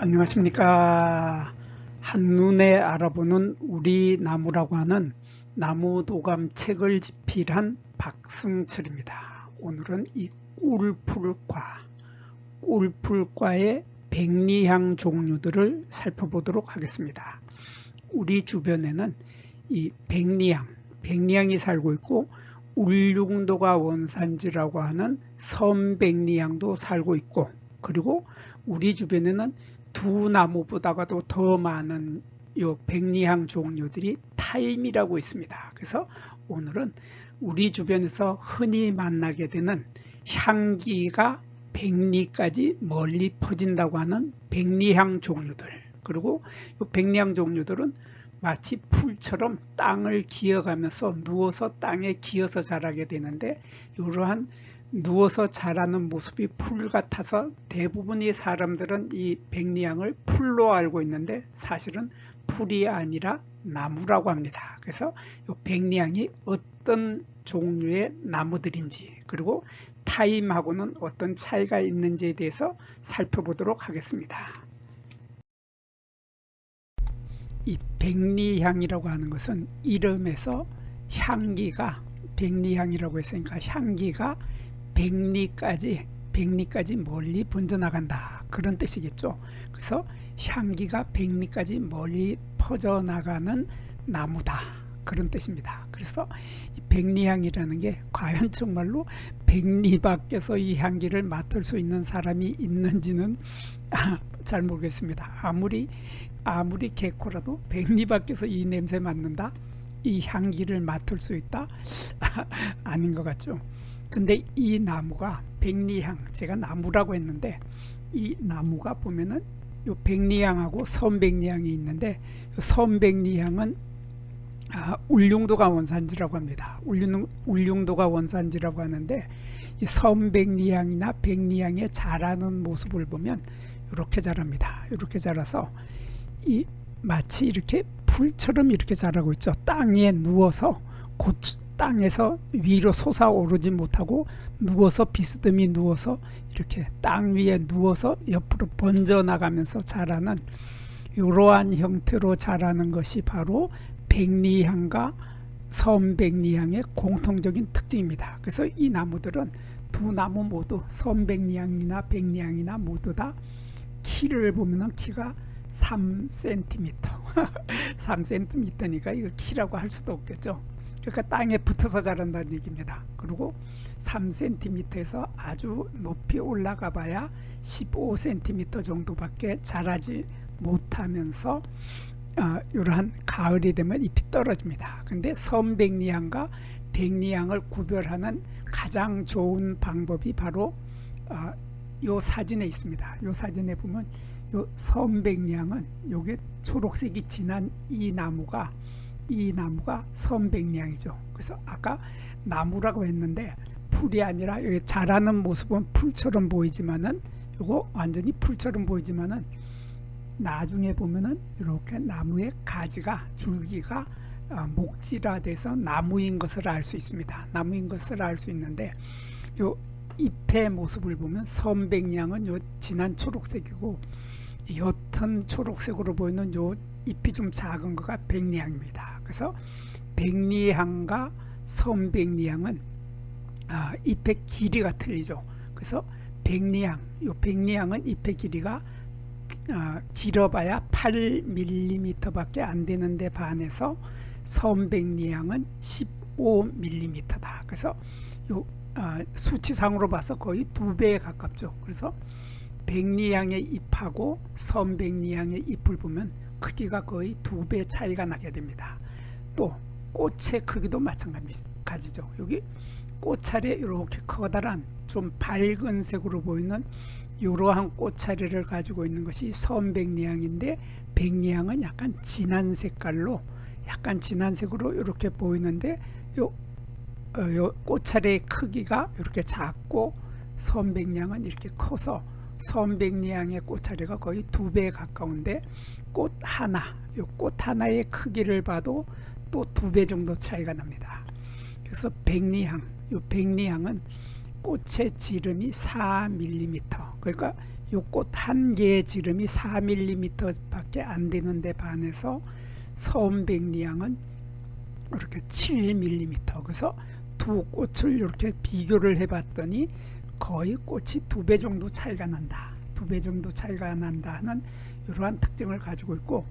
안녕하십니까. 한눈에 알아보는 우리 나무라고 하는 나무도감 책을 집필한 박승철입니다. 오늘은 이 꿀풀과의 백리향 종류들을 살펴보도록 하겠습니다. 우리 주변에는 이 백리향이 살고 있고, 울릉도가 원산지라고 하는 섬백리향도 살고 있고, 그리고 우리 주변에는 두 나무보다도 더 많은 요 백리향 종류들이 타임이라고 있습니다. 그래서 오늘은 우리 주변에서 흔히 만나게 되는 향기가 백리까지 멀리 퍼진다고 하는 백리향 종류들, 그리고 이 백리향 종류들은 마치 풀처럼 땅을 기어가면서 누워서 땅에 기어서 자라게 되는데, 이러한 누워서 자라는 모습이 풀 같아서 대부분의 사람들은 이 백리향을 풀로 알고 있는데, 사실은 풀이 아니라 나무라고 합니다. 그래서 이 백리향이 어떤 종류의 나무들인지, 그리고 타임하고는 어떤 차이가 있는지에 대해서 살펴보도록 하겠습니다. 이 백리향이라고 하는 것은 이름에서 향기가, 백리향이라고 했으니까 향기가 백리까지 멀리 번져나간다, 그런 뜻이겠죠. 그래서 향기가 백리까지 멀리 퍼져나가는 나무다, 그런 뜻입니다. 그래서 이 백리향이라는 게 과연 정말로 백리 밖에서 이 향기를 맡을 수 있는 사람이 있는지는 잘 모르겠습니다. 아무리 개코라도 백리 밖에서 이 냄새 맡는다, 이 향기를 맡을 수 있다? 아닌 것 같죠. 근데 이 나무가 백리향, 제가 나무라고 했는데 이 나무가 보면은 요 백리향하고 섬백리향이 있는데, 섬백리향은 울릉도가 원산지라고 합니다. 울릉도가 원산지라고 하는데, 이 섬백리향이나 백리향의 자라는 모습을 보면 이렇게 자랍니다. 이렇게 자라서 이 마치 이렇게 풀처럼 이렇게 자라고 있죠. 땅에 누워서 땅에서 위로 솟아오르지 못하고 누워서 비스듬히 누워서 이렇게 땅 위에 누워서 옆으로 번져나가면서 자라는 이러한 형태로 자라는 것이 바로 백리향과 섬백리향의 공통적인 특징입니다. 그래서 이 나무들은 두 나무 모두 섬백리향이나 백리향이나 모두 다 키를 보면 키가 3cm 3cm니까 이거 키라고 할 수도 없겠죠. 그러니까 땅에 붙어서 자란다는 얘기입니다. 그리고 3cm에서 아주 높이 올라가 봐야 15cm 정도밖에 자라지 못하면서 이러한 가을이 되면 잎이 떨어집니다. 근데 섬백리향과 백리향을 구별하는 가장 좋은 방법이 바로 요 사진에 있습니다. 요 사진에 보면 요 섬백리향은 요게 초록색이 진한 이 나무가 섬백리향이죠. 그래서 아까 나무라고 했는데 풀이 아니라 여기 자라는 모습은 풀처럼 보이지만은, 요거 완전히 풀처럼 보이지만은 나중에 보면은 이렇게 나무의 가지가, 줄기가 목질화돼서 나무인 것을 알 수 있습니다. 나무인 것을 알 수 있는데, 요 잎의 모습을 보면 섬백리향은 요 진한 초록색이고, 옅은 초록색으로 보이는 요 잎이 좀 작은 거가 백리향입니다. 그래서 백리향과 섬백리향은 잎의 길이가 틀리죠. 그래서 백리향은 잎의 길이가 길어봐야 8mm 밖에 안 되는데 반해서 섬백리향은 15mm다. 그래서 요 수치상으로 봐서 거의 2배에 가깝죠. 그래서 백리향의 잎하고 섬백리향의 잎을 보면 크기가 거의 2배 차이가 나게 됩니다. 또 꽃의 크기도 마찬가지죠. 여기 꽃차례 이렇게 커다란 좀 밝은 색으로 보이는 이러한 꽃차례를 가지고 있는 것이 섬백리향인데, 백리향은 약간 진한 색으로 이렇게 보이는데, 요 꽃차례의 크기가 이렇게 작고 섬백리향은 이렇게 커서 섬백리향의 꽃차례가 거의 2배에 가까운데, 꽃 하나의 크기를 봐도 또 2배 정도 차이가 납니다. 그래서 백리향은 꽃의 지름이 4mm, 그러니까 요 꽃 한 개의 지름이 4mm 밖에 안 되는데 반해서 서원백리향은 이렇게 7mm. 그래서 두 꽃을 이렇게 비교를 해봤더니 거의 꽃이 2배 정도 차이가 난다. 2배 정도 차이가 난다는 이러한 특징을 가지고 있고,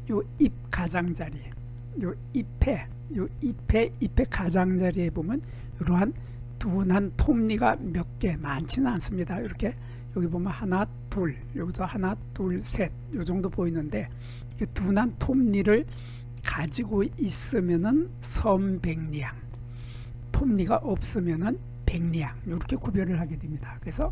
요 잎 가장자리, 요 잎의 가장자리에 보면 이러한 둔한 톱니가 몇 개, 많지는 않습니다. 이렇게 여기 보면 하나, 둘, 여기도 하나, 둘, 셋, 요 정도 보이는데, 이 둔한 톱니를 가지고 있으면은 섬백리향, 톱니가 없으면은 백리향, 이렇게 구별을 하게 됩니다. 그래서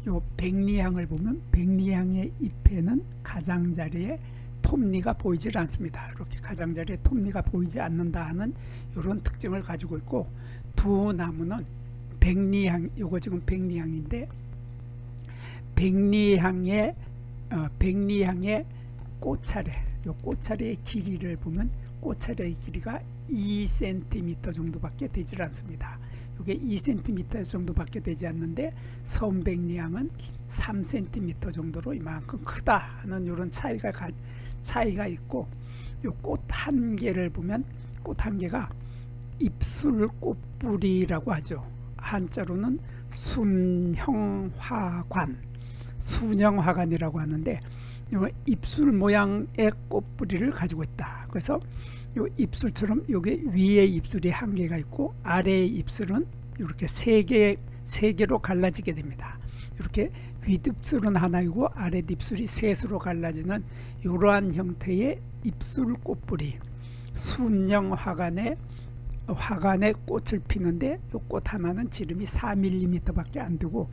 요 백리향을 보면 백리향의 잎에는 가장자리에 톱니가 보이질 않습니다. 이렇게 가장자리에 톱니가 보이지 않는다 하는 이런 특징을 가지고 있고, 두 나무는 백리향, 요거 지금 백리향인데, 백리향의 꽃차례, 요 꽃차례의 길이를 보면 꽃차례의 길이가 2cm 정도밖에 되질 않습니다. 이게 2cm 정도밖에 되지 않는데, 섬백리향은 3cm 정도로 이만큼 크다 하는 이런 차이가 있고, 요 꽃 한 개를 보면 꽃 한 개가 입술 꽃뿌리라고 하죠. 한자로는 순형화관이라고 하는데, 요 입술 모양의 꽃뿌리를 가지고 있다. 그래서 요 입술처럼 여기 위에 입술이 한 개가 있고 아래의 입술은 이렇게 세 개로 갈라지게 됩니다. 이렇게 윗입술은 하나이고 아랫입술이 셋으로 갈라지는 이러한 형태의 입술 꽃뿌리, 순형 화관에 꽃을 피는데, 이 꽃 하나는 지름이 4mm 밖에 안 되고,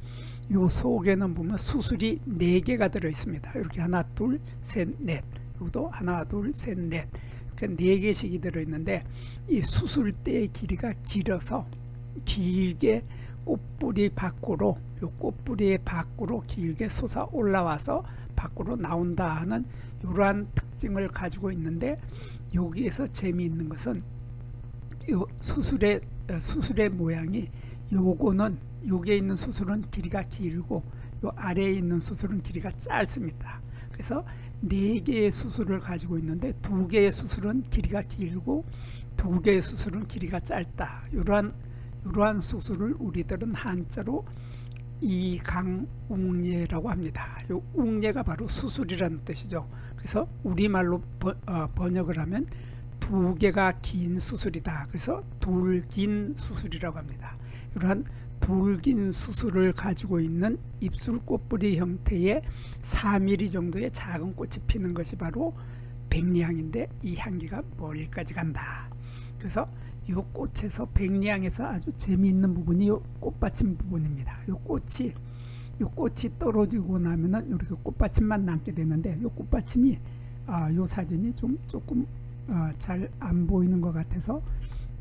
요 속에는 보면 수술이 4개가 들어 있습니다. 이렇게 하나, 둘, 셋, 넷, 여기도 하나, 둘, 셋, 넷, 이렇게 4개씩이 들어 있는데, 이 수술대의 길이가 길어서 길게 꽃뿌리 밖으로, 요 꽃뿌리의 밖으로 길게 솟아 올라와서 밖으로 나온다 하는 이러한 특징을 가지고 있는데, 여기에서 재미있는 것은 요 수술의 모양이, 요거는 여기에 있는 수술은 길이가 길고 요 아래에 있는 수술은 길이가 짧습니다. 그래서 4개의 수술을 가지고 있는데 2개의 수술은 길이가 길고 2개의 수술은 길이가 짧다. 이러한 수술을 우리들은 한자로 이강웅예라고 합니다. 요 웅예가 바로 수술이라는 뜻이죠. 그래서 우리말로 번역을 하면 2개가 긴 수술이다. 그래서 둘긴 수술이라고 합니다. 이러한 둘긴 수술을 가지고 있는 입술 꽃뿌리 형태의 4mm 정도의 작은 꽃이 피는 것이 바로 백리향인데, 이 향기가 멀리까지 간다. 그래서 이 꽃에서, 백리향에서 아주 재미있는 부분이 이 꽃받침 부분입니다. 이 꽃이 떨어지고 나면은 이렇게 꽃받침만 남게 되는데, 이 꽃받침이 이 사진이 조금 잘 안 보이는 것 같아서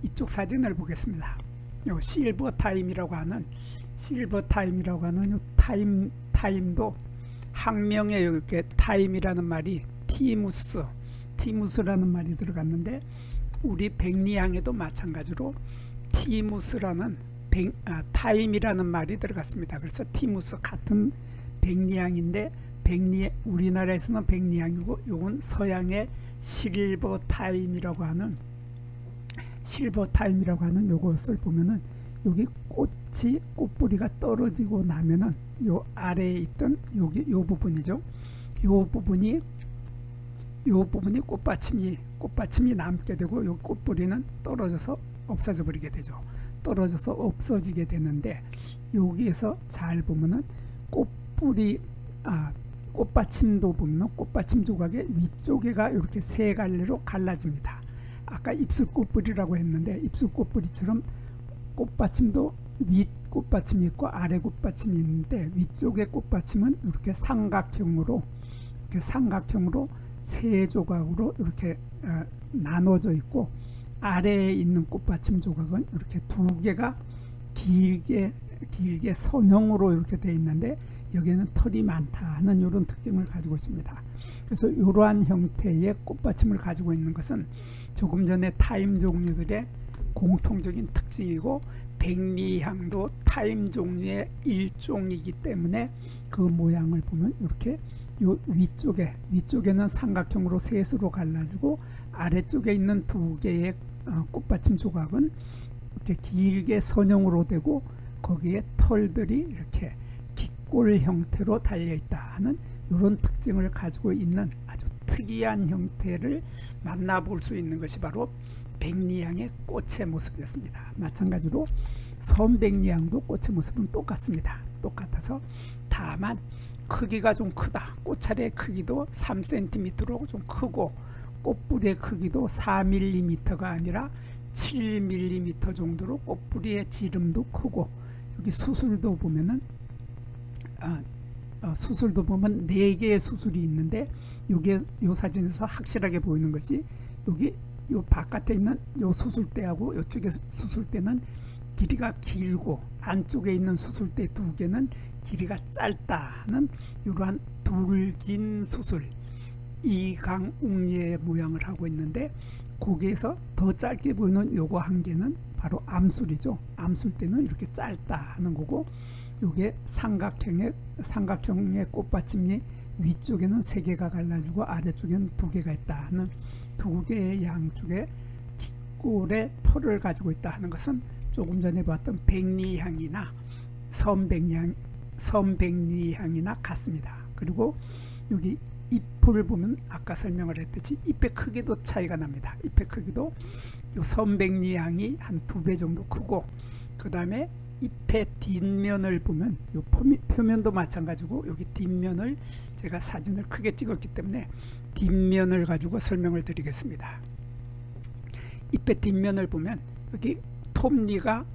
이쪽 사진을 보겠습니다. 요 실버 타임이라고 하는 요 타임도 학명에 이렇게 타임이라는 말이 티무스라는 말이 들어갔는데, 우리 백리향에도 마찬가지로 티무스라는 타임이라는 말이 들어갔습니다. 그래서 티무스 같은 백리향인데, 우리나라에서는 백리향이고 요건 서양의 실버 타임이라고 하는 요것을 보면은, 여기 꽃뿌리가 떨어지고 나면은 요 아래에 있던 요 부분이죠. 요 부분이 꽃받침이 남게 되고, 요 꽃뿌리는 떨어져서 없어져 버리게 되죠. 떨어져서 없어지게 되는데, 여기에서 잘 보면은 꽃받침도 보면 꽃받침 조각의 위쪽에가 이렇게 세 갈래로 갈라집니다. 아까 입술 꽃뿌리라고 했는데, 입술 꽃뿌리처럼 꽃받침도 윗 꽃받침이 있고 아래 꽃받침이 있는데, 위쪽의 꽃받침은 이렇게 삼각형으로 세 조각으로 이렇게 나눠져 있고, 아래에 있는 꽃받침 조각은 이렇게 2개가 길게 선형으로 이렇게 되어 있는데, 여기에는 털이 많다 하는 이런 특징을 가지고 있습니다. 그래서 이러한 형태의 꽃받침을 가지고 있는 것은 조금 전에 타임 종류들의 공통적인 특징이고, 백리향도 타임 종류의 일종이기 때문에 그 모양을 보면 이렇게 요 위쪽에는 삼각형으로 셋으로 갈라지고 아래쪽에 있는 두 개의 꽃받침 조각은 이렇게 길게 선형으로 되고 거기에 털들이 이렇게 깃골 형태로 달려있다 하는 이런 특징을 가지고 있는 아주 특이한 형태를 만나볼 수 있는 것이 바로 백리향의 꽃의 모습이었습니다. 마찬가지로 선백리향도 꽃의 모습은 똑같습니다. 똑같아서 다만 크기가 좀 크다. 꽃차례의 크기도 3cm로 좀 크고 꽃뿌리의 크기도 4mm가 아니라 7mm 정도로 꽃뿌리의 지름도 크고 여기 수술도 보면은 수술도 보면 4개의 수술이 있는데 이게 요 사진에서 확실하게 보이는 것이 여기 요 바깥에 있는 요 수술대하고 이쪽에 수술대는 길이가 길고 안쪽에 있는 수술대 2개는 길이가 짧다 하는 이러한 둘긴 수술 이강웅리의 모양을 하고 있는데 거기에서 더 짧게 보이는 요거 한 개는 바로 암술이죠. 암술대는 이렇게 짧다 하는 거고 요게 삼각형의 꽃받침이 위쪽에는 3개가 갈라지고 아래쪽에는 2개가 있다 하는 2개의 양쪽에 깃골의 털을 가지고 있다 하는 것은 조금 전에 봤던 백리향이나 선백리향이나 같습니다. 그리고 여기 잎을 보면 아까 설명을 했듯이 잎의 크기도 차이가 납니다. 잎의 크기도 요 선백리향이 한 2배 정도 크고 그 다음에 잎의 뒷면을 보면 요 표면도 마찬가지고 여기 뒷면을 제가 사진을 크게 찍었기 때문에 뒷면을 가지고 설명을 드리겠습니다. 잎의 뒷면을 보면 여기 톱니가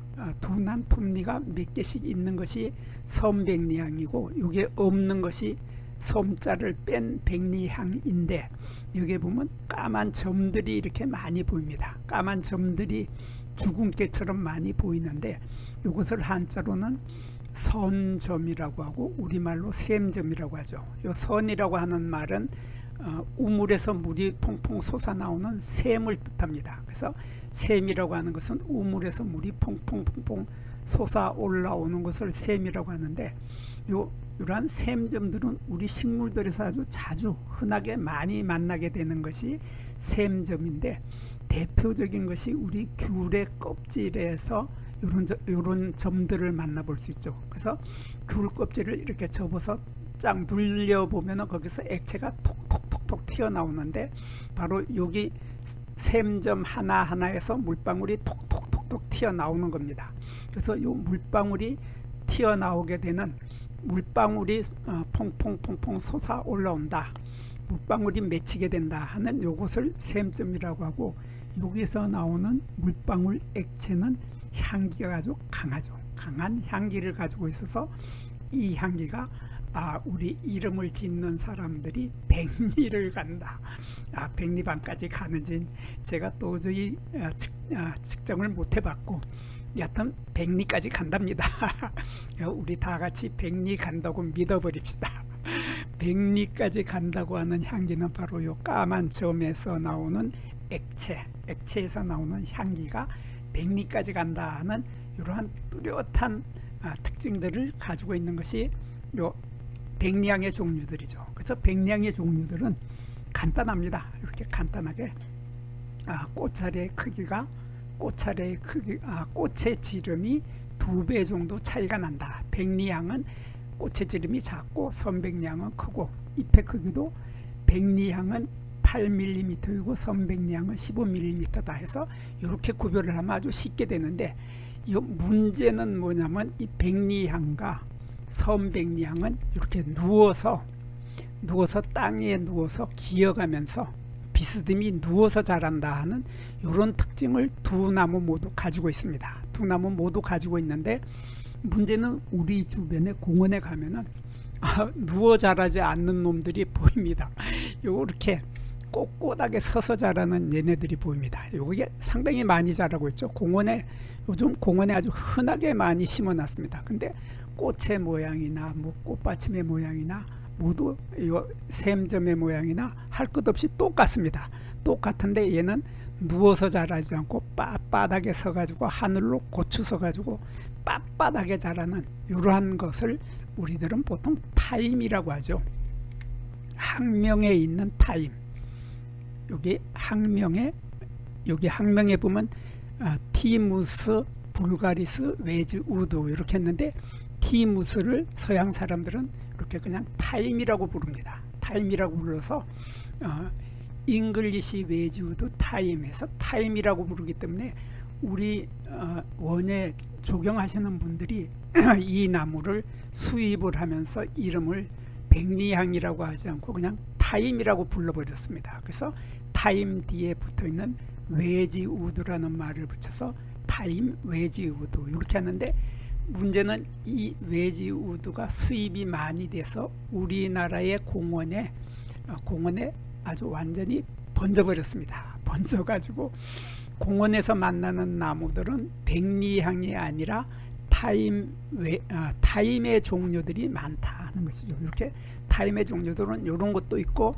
둔한 톱니가 몇 개씩 있는 것이 선백리향이고 여기에 없는 것이 솜자를 뺀 백리향인데 여기에 보면 까만 점들이 이렇게 많이 보입니다. 까만 점들이 주근깨처럼 많이 보이는데 이것을 한자로는 선점이라고 하고 우리말로 샘점이라고 하죠. 이 선이라고 하는 말은 우물에서 물이 퐁퐁 솟아나오는 샘을 뜻합니다. 그래서 샘이라고 하는 것은 우물에서 물이 퐁퐁 솟아 올라오는 것을 샘이라고 하는데 이러한 샘점들은 우리 식물들에서 아주 자주 흔하게 많이 만나게 되는 것이 샘점인데 대표적인 것이 우리 귤의 껍질에서 이런 점들을 만나볼 수 있죠. 그래서 귤 껍질을 이렇게 접어서 쫙 눌려보면 거기서 액체가 톡톡톡톡 튀어나오는데 바로 여기 샘점 하나하나에서 물방울이 톡톡톡톡 튀어나오는 겁니다. 그래서 이 물방울이 튀어나오게 되는 물방울이 퐁퐁퐁퐁 솟아 올라온다. 물방울이 맺히게 된다 하는 요것을 샘점이라고 하고 여기서 나오는 물방울 액체는 향기가 아주 강하죠. 강한 향기를 가지고 있어서 이 향기가 우리 이름을 짓는 사람들이 백리를 간다. 백리방까지 가는지 제가 도저히 측정을 못 해봤고 여하튼 백리까지 간답니다. 우리 다 같이 백리 간다고 믿어버립시다. 백리까지 간다고 하는 향기는 바로 요 까만 점에서 나오는 액체에서 나오는 향기가 백리까지 간다 하는 이러한 뚜렷한 특징들을 가지고 있는 것이 요 백리향의 종류들이죠. 그래서 백리향의 종류들은 간단합니다. 이렇게 간단하게 꽃차례의 크기가 꽃의 지름이 2배 정도 차이가 난다. 백리향은 꽃의 지름이 작고 선백리향은 크고 잎의 크기도 백리향은 8mm이고 선백리향은 15mm다 해서 이렇게 구별을 하면 아주 쉽게 되는데 이 문제는 뭐냐면 이 백리향과 선백리향은 이렇게 누워서 땅에 누워서 기어가면서 비스듬히 누워서 자란다 하는 이런 특징을 두 나무 모두 가지고 있습니다. 두 나무 모두 가지고 있는데 문제는 우리 주변에 공원에 가면은 누워 자라지 않는 놈들이 보입니다. 이렇게 꼿꼿하게 서서 자라는 얘네들이 보입니다. 이게 상당히 많이 자라고 있죠. 요즘 공원에 아주 흔하게 많이 심어놨습니다. 근데 꽃의 모양이나 꽃받침의 모양이나 모두 이 샘점의 모양이나 할 것 없이 똑같습니다. 똑같은데 얘는 누워서 자라지 않고 빳빳하게 서가지고 하늘로 고추 서가지고 빳빳하게 자라는 이러한 것을 우리들은 보통 타임이라고 하죠. 학명에 있는 타임. 여기 학명에 보면 티무스, 불가리스, 웨지 우드 이렇게 했는데 티무스를 서양 사람들은 이렇게 그냥 타임이라고 부릅니다. 타임이라고 불러서 잉글리시 웨지 우드 타임에서 타임이라고 부르기 때문에 우리 원예 조경하시는 분들이 이 나무를 수입을 하면서 이름을 백리향이라고 하지 않고 그냥 타임이라고 불러버렸습니다. 그래서 타임 뒤에 붙어있는 웨지 우드라는 말을 붙여서 타임 웨지 우드 이렇게 하는데, 문제는 이 웨지 우드가 수입이 많이 돼서 우리나라의 공원에 아주 완전히 번져버렸습니다. 번져가지고 공원에서 만나는 나무들은 백리향이 아니라 타임의 종류들이 많다 하는 것이죠. 이렇게 타임의 종류들은 이런 것도 있고,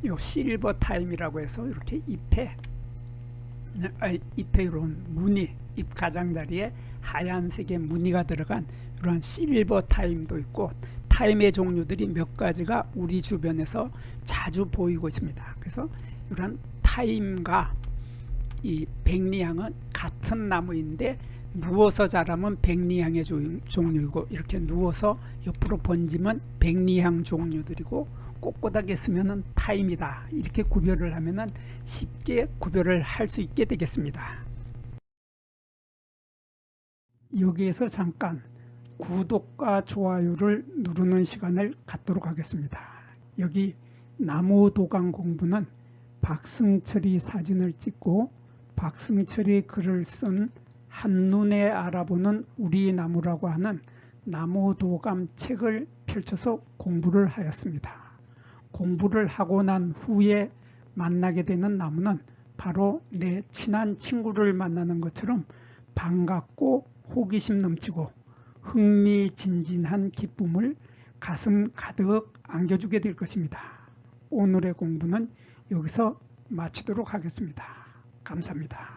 요 실버 타임이라고 해서 이렇게 잎에 이런 무늬, 잎 가장자리에 하얀색의 무늬가 들어간 이런 실버 타임도 있고, 타임의 종류들이 몇 가지가 우리 주변에서 자주 보이고 있습니다. 그래서 이런 타임과 이 백리향은 같은 나무인데 누워서 자라면 백리향의 종류이고, 이렇게 누워서 옆으로 번지면 백리향 종류들이고, 꼿꼿하게 쓰면은 타임이다. 이렇게 구별을 하면은 쉽게 구별을 할 수 있게 되겠습니다. 여기에서 잠깐 구독과 좋아요를 누르는 시간을 갖도록 하겠습니다. 여기 나무 도감 공부는 박승철이 사진을 찍고 박승철이 글을 쓴 한눈에 알아보는 우리 나무라고 하는 나무 도감 책을 펼쳐서 공부를 하였습니다. 공부를 하고 난 후에 만나게 되는 나무는 바로 내 친한 친구를 만나는 것처럼 반갑고 호기심 넘치고 흥미진진한 기쁨을 가슴 가득 안겨주게 될 것입니다. 오늘의 공부는 여기서 마치도록 하겠습니다. 감사합니다.